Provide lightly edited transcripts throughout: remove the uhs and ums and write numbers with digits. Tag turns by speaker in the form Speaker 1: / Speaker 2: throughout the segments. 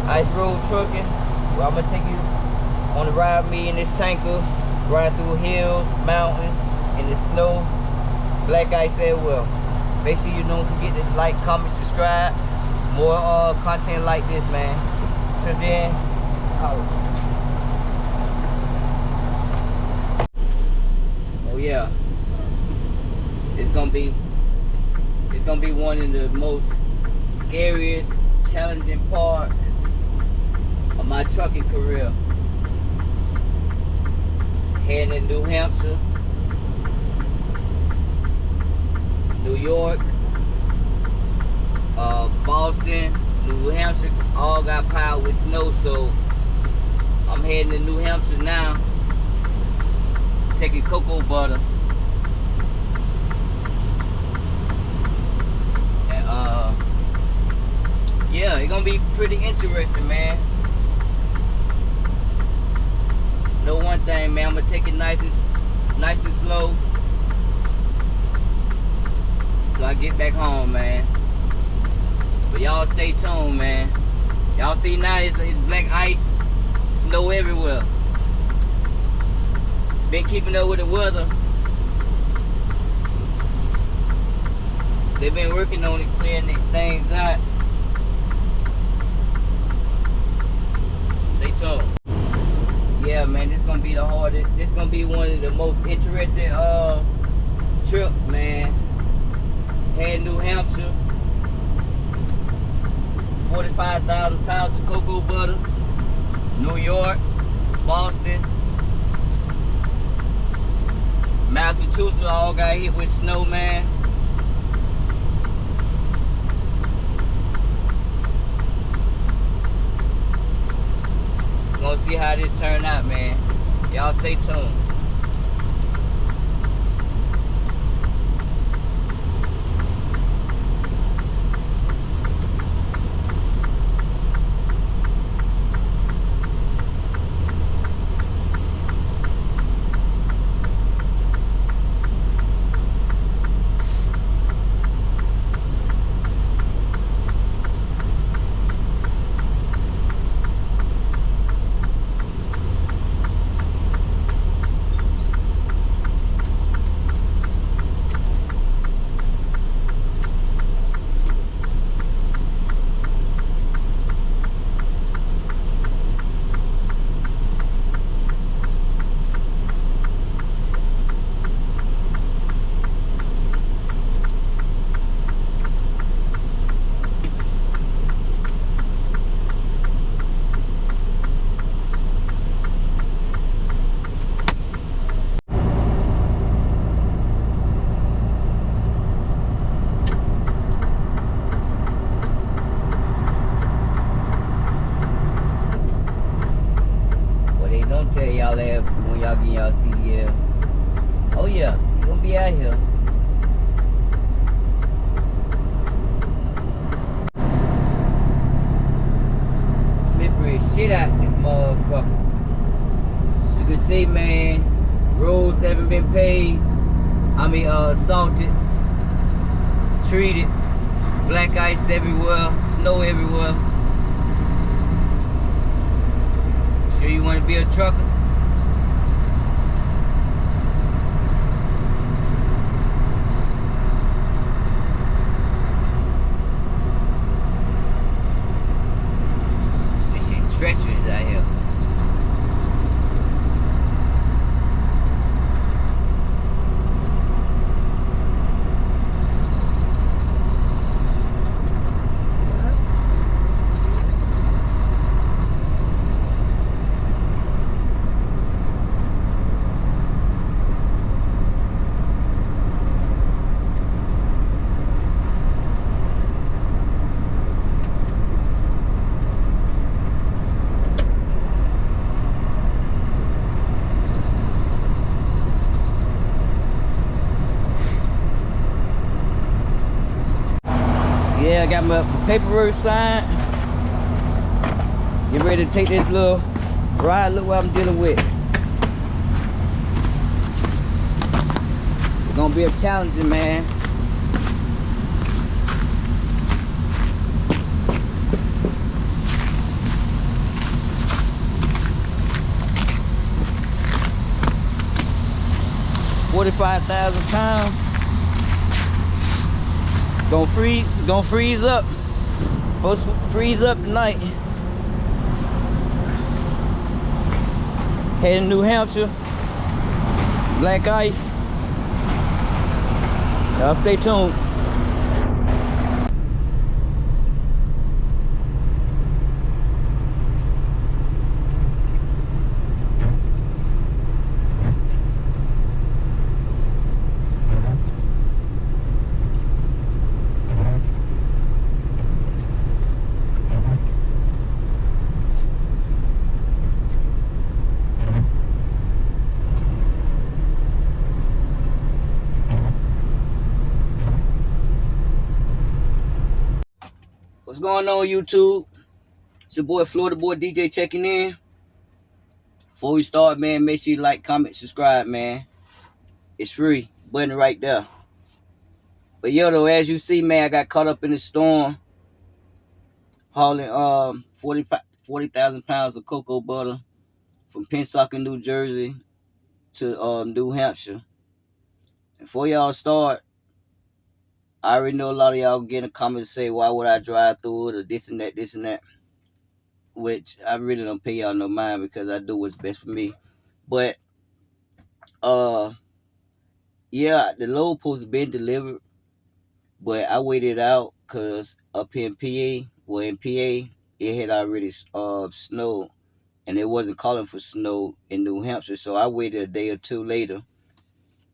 Speaker 1: Ice road trucking. Well, I'm gonna take you on the ride with me in this tanker, ride through hills, mountains, in the snow, black ice everywhere. Make sure you don't forget to like, comment, subscribe. More content like this, man. Till then, oh yeah, it's gonna be one of the most scariest, challenging part of my trucking career. Heading to New Hampshire, New York, Boston, New Hampshire, all got piled with snow, so I'm heading to New Hampshire now, taking cocoa butter. And yeah, it's gonna be pretty interesting, man. Know one thing, man, I'm gonna take it nice and slow, so I get back home, man. But y'all stay tuned, man. Y'all see now it's black ice, snow everywhere. Been keeping up with the weather. They've been working on it, clearing things out. Stay tuned. Yeah, man, this gonna be the hardest. This gonna be one of the most interesting trips, man. Heading New Hampshire. 45,000 pounds of cocoa butter. New York, Boston, Massachusetts all got hit with snow, man. Gonna see how this turn out, man. Y'all stay tuned. Tell y'all that when y'all get y'all CDL. Oh yeah, you gonna be out here. Slippery as shit out this motherfucker. As you can see, man, roads haven't been paved. I mean, salted, treated, black ice everywhere, snow everywhere. Sure you want to be a trucker? This shit treacherous out here. Yeah, I got my paperwork signed. Get ready to take this little ride. Look what I'm dealing with. It's gonna be a challenging, man. 45,000 pounds. It's gonna freeze up. Supposed to freeze up tonight. Heading to New Hampshire. Black ice. Y'all stay tuned. What's going on, YouTube? It's your boy Florida Boy DJ checking in. Before we start, man, make sure you like, comment, subscribe, man. It's free. Button right there. But yo, though, as you see, man, I got caught up in the storm hauling 40,000 pounds of cocoa butter from Pensacola, New Jersey to New Hampshire. And before y'all start, I already know a lot of y'all getting a comment to say, why would I drive through it, or this and that, which I really don't pay y'all no mind because I do what's best for me. But yeah, the load supposed to been delivered, but I waited out because up here in PA, it had already snowed, and it wasn't calling for snow in New Hampshire, so I waited a day or two later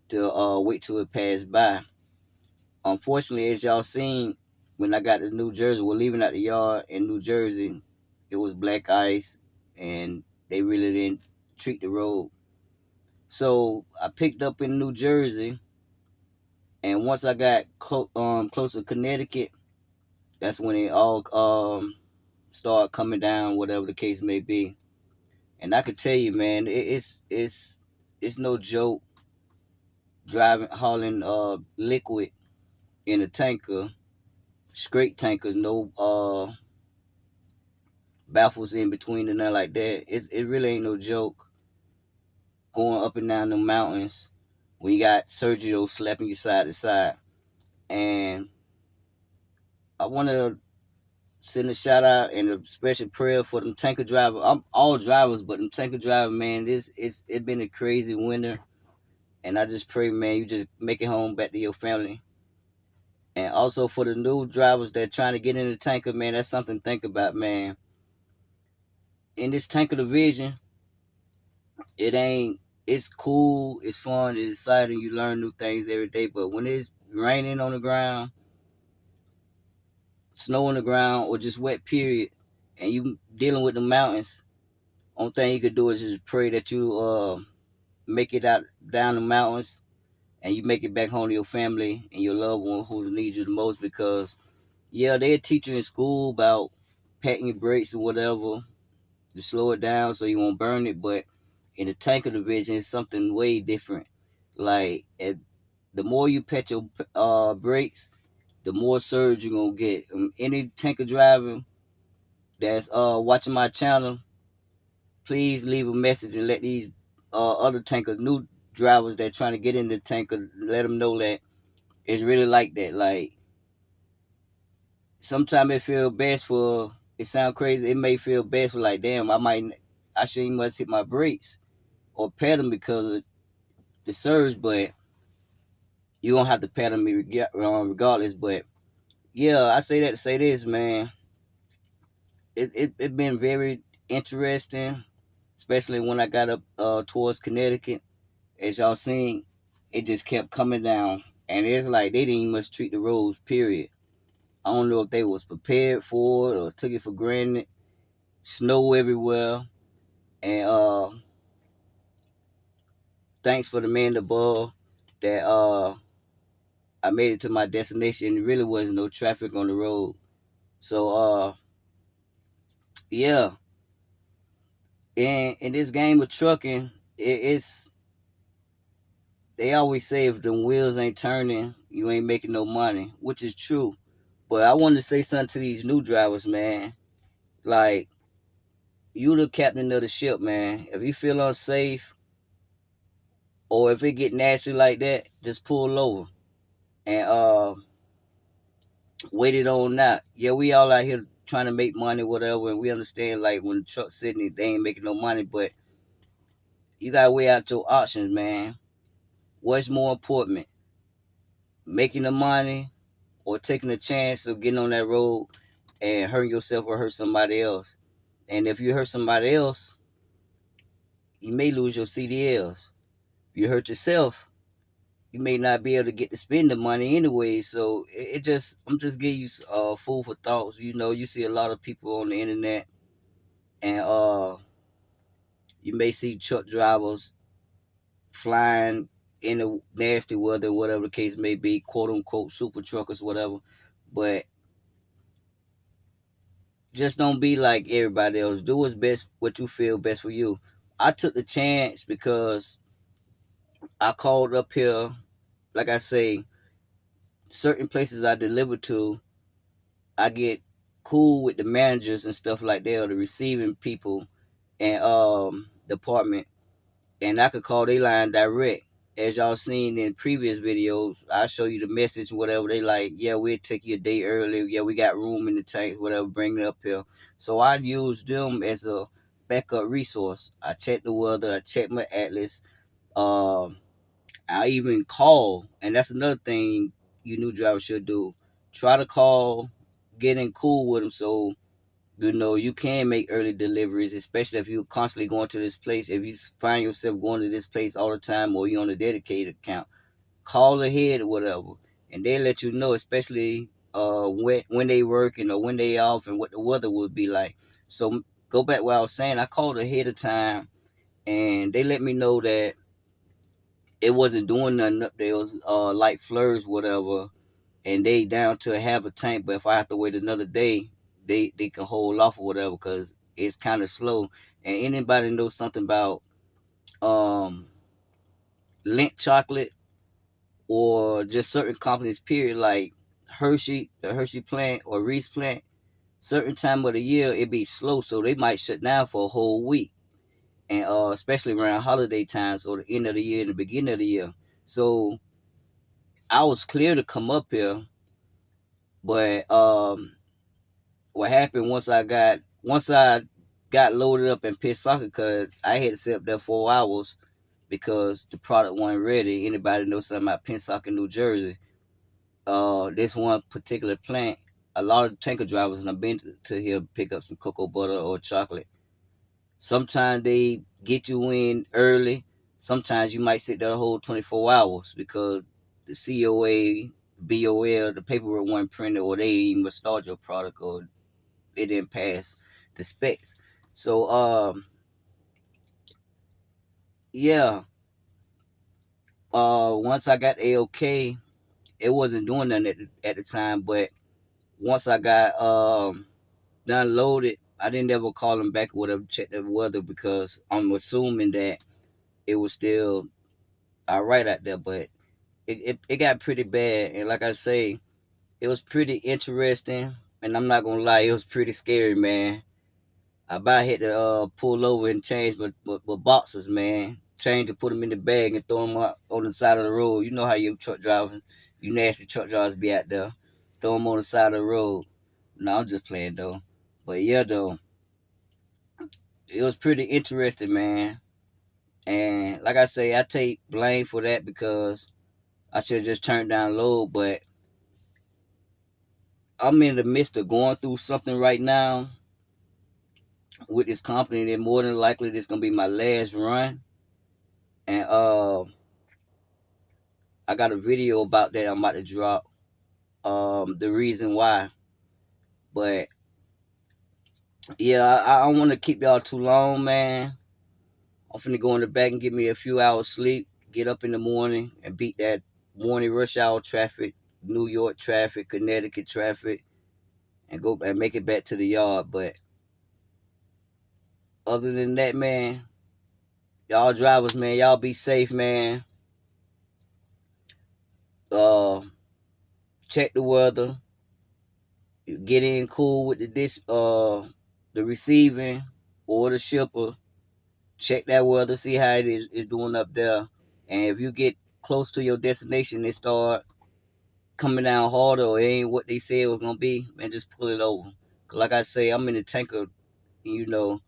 Speaker 1: to wait till it passed by. Unfortunately, as y'all seen, when I got to New Jersey, we're leaving out the yard in New Jersey, it was black ice, and they really didn't treat the road. So I picked up in New Jersey, and once I got close to Connecticut, that's when it all started coming down, whatever the case may be. And I could tell you, man, it's no joke hauling liquid in a tanker, straight tankers, no baffles in between and nothing like that. It really ain't no joke going up and down the mountains when you got Sergio slapping you side to side. And I want to send a shout out and a special prayer for them tanker drivers. I'm all drivers, but them tanker drivers, man, it's been a crazy winter. And I just pray, man, you just make it home back to your family. And also for the new drivers that trying to get in the tanker, man, that's something to think about, man. In this tanker division, it's cool, it's fun, it's exciting, you learn new things every day. But when it's raining on the ground, snow on the ground, or just wet period, and you dealing with the mountains, only thing you could do is just pray that you make it out down the mountains and you make it back home to your family and your loved one who needs you the most. Because yeah, they'll teach you in school about packing your brakes and whatever to slow it down so you won't burn it, but in the tanker division, it's something way different. Like, the more you pet your brakes, the more surge you're gonna get. Any tanker driver that's watching my channel, please leave a message and let these other tanker new drivers that trying to get in the tanker, let them know that it's really like that. Like, sometimes it sound crazy, it may feel best for, like, damn, I shouldn't must hit my brakes or pet them because of the surge, but you don't have to pet them regardless. But yeah, I say that to say this, man. It been very interesting, especially when I got up towards Connecticut. As y'all seen, it just kept coming down, and it's like they didn't even much treat the roads. Period. I don't know if they was prepared for it or took it for granted. Snow everywhere, and thanks for the man above that I made it to my destination. There really wasn't no traffic on the road. So yeah. In this game of trucking, it's they always say if the wheels ain't turning, you ain't making no money, which is true. But I wanted to say something to these new drivers, man. Like, you the captain of the ship, man. If you feel unsafe, or if it get nasty like that, just pull over and wait it on out. Yeah, we all out here trying to make money, whatever, and we understand like when the truck's sitting, they ain't making no money, but you gotta weigh out your options, man. What's more important, making the money or taking a chance of getting on that road and hurting yourself or hurt somebody else? And if you hurt somebody else, you may lose your CDLs. If you hurt yourself, you may not be able to get to spend the money anyway. So it just, I'm just giving you food for thoughts. You know, you see a lot of people on the internet, and you may see truck drivers flying in the nasty weather, whatever the case may be, quote unquote super truckers, whatever. But just don't be like everybody else. Do what's best, what you feel best for you. I took the chance because I called up here, like I say, certain places I deliver to, I get cool with the managers and stuff like that, or the receiving people and department, and I could call they line direct. As y'all seen in previous videos, I show you the message, whatever. They like, yeah, we'll take you a day early. Yeah, we got room in the tank, whatever, bring it up here. So I use them as a backup resource. I check the weather, I check my atlas. Um, I even call, and that's another thing you new drivers should do. Try to call, get in cool with them, so you know you can make early deliveries, especially if you're constantly going to this place. If you find yourself going to this place all the time, or you're on a dedicated account, call ahead or whatever, and they let you know, especially when they working or when they off, and what the weather would be like. So go back what I was saying. I called ahead of time, and they let me know that it wasn't doing nothing up there. It was light flurries, whatever, and they down to have a tank. But if I have to wait another day, they can hold off or whatever, because it's kind of slow. And anybody knows something about um Lindt chocolate, or just certain companies, period, like Hershey, the Hershey plant or Reese plant, certain time of the year it be slow, so they might shut down for a whole week, and especially around holiday times or the end of the year and the beginning of the year. So I was clear to come up here, but what happened once I got loaded up in Pissaca, because I had to sit up there 4 hours because the product wasn't ready. Anybody know something about Pissaca, New Jersey? This one particular plant, a lot of tanker drivers and I've been to here pick up some cocoa butter or chocolate. Sometimes they get you in early. Sometimes you might sit there the whole 24 hours because the COA, BOL, the paperwork wasn't printed, or they didn't even start your product, or it didn't pass the specs. So yeah, once I got AOK, it wasn't doing nothing at the time, but once I got done loaded, I didn't ever call them back or whatever, check the weather, because I'm assuming that it was still all right out there. But it got pretty bad, and like I say, it was pretty interesting, and I'm not gonna lie, it was pretty scary, man. I about had to pull over and change my boxes, man. Change and put them in the bag and throw them out on the side of the road. You know how you truck drivers, you nasty truck drivers be out there. Throw them on the side of the road. No, I'm just playing though. But yeah, though, it was pretty interesting, man. And like I say, I take blame for that because I should have just turned down low. But I'm in the midst of going through something right now with this company, and more than likely this gonna be my last run. And I got a video about that I'm about to drop. The reason why. But yeah, I don't want to keep y'all too long, man. I'm finna go in the back and get me a few hours sleep. Get up in the morning and beat that morning rush hour traffic, New York traffic, Connecticut traffic, and go and make it back to the yard. But other than that, man, y'all drivers, man, y'all be safe, man. Uh, check the weather. Get in cool with the receiving or the shipper. Check that weather, see how it is doing up there. And if you get close to your destination, they start coming down harder or it ain't what they said it was gonna be, man, just pull it over. 'Cause like I say, I'm in the tanker, you know,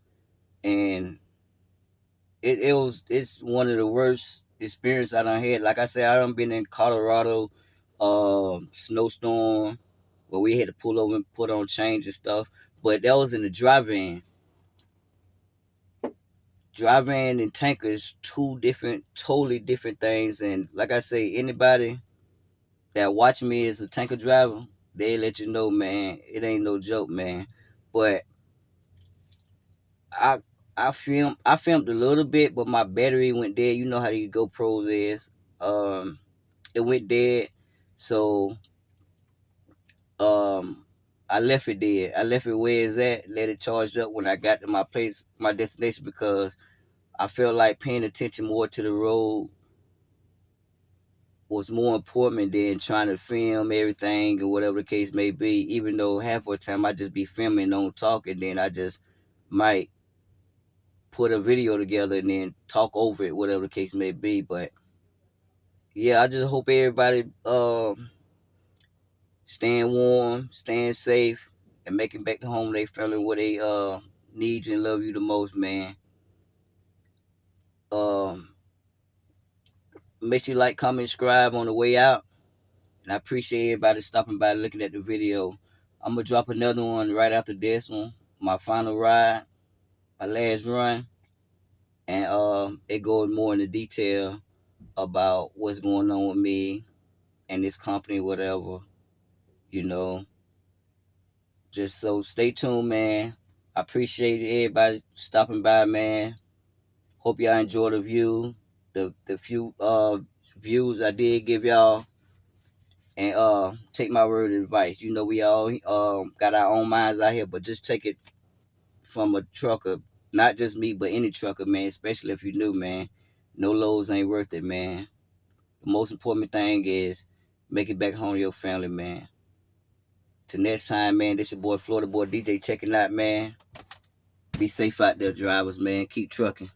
Speaker 1: and it's one of the worst experience I done had. Like I said, I done been in Colorado, snowstorm, where we had to pull over and put on change and stuff. But that was in the drive-in. Drive-in and tanker is two different, totally different things. And like I say, anybody that watch me as a tanker driver, they let you know, man, it ain't no joke, man. But I I filmed a little bit, but my battery went dead. You know how these GoPros is. Um, it went dead, so um, I left it there. I left it where it's at. Let it charge up when I got to my place, my destination, because I felt like paying attention more to the road was more important than trying to film everything or whatever the case may be. Even though half of the time I just be filming, don't talk, and then I just might put a video together and then talk over it, whatever the case may be. But yeah, I just hope everybody staying warm, staying safe, and making back to home they family where they need you and love you the most, man. Um, Make sure you like, comment, subscribe on the way out. And I appreciate everybody stopping by looking at the video. I'm gonna drop another one right after this one. My final ride, my last run. And it goes more into detail about what's going on with me and this company, whatever, you know. Just so stay tuned, man. I appreciate everybody stopping by, man. Hope y'all enjoy the view, the few views I did give y'all, and take my word of advice. You know, we all got our own minds out here, but just take it from a trucker, not just me, but any trucker, man. Especially if you're new, man. No lows ain't worth it, man. The most important thing is make it back home to your family, man. Till next time, man. This your boy Florida Boy DJ checking out, man. Be safe out there, drivers, man. Keep trucking.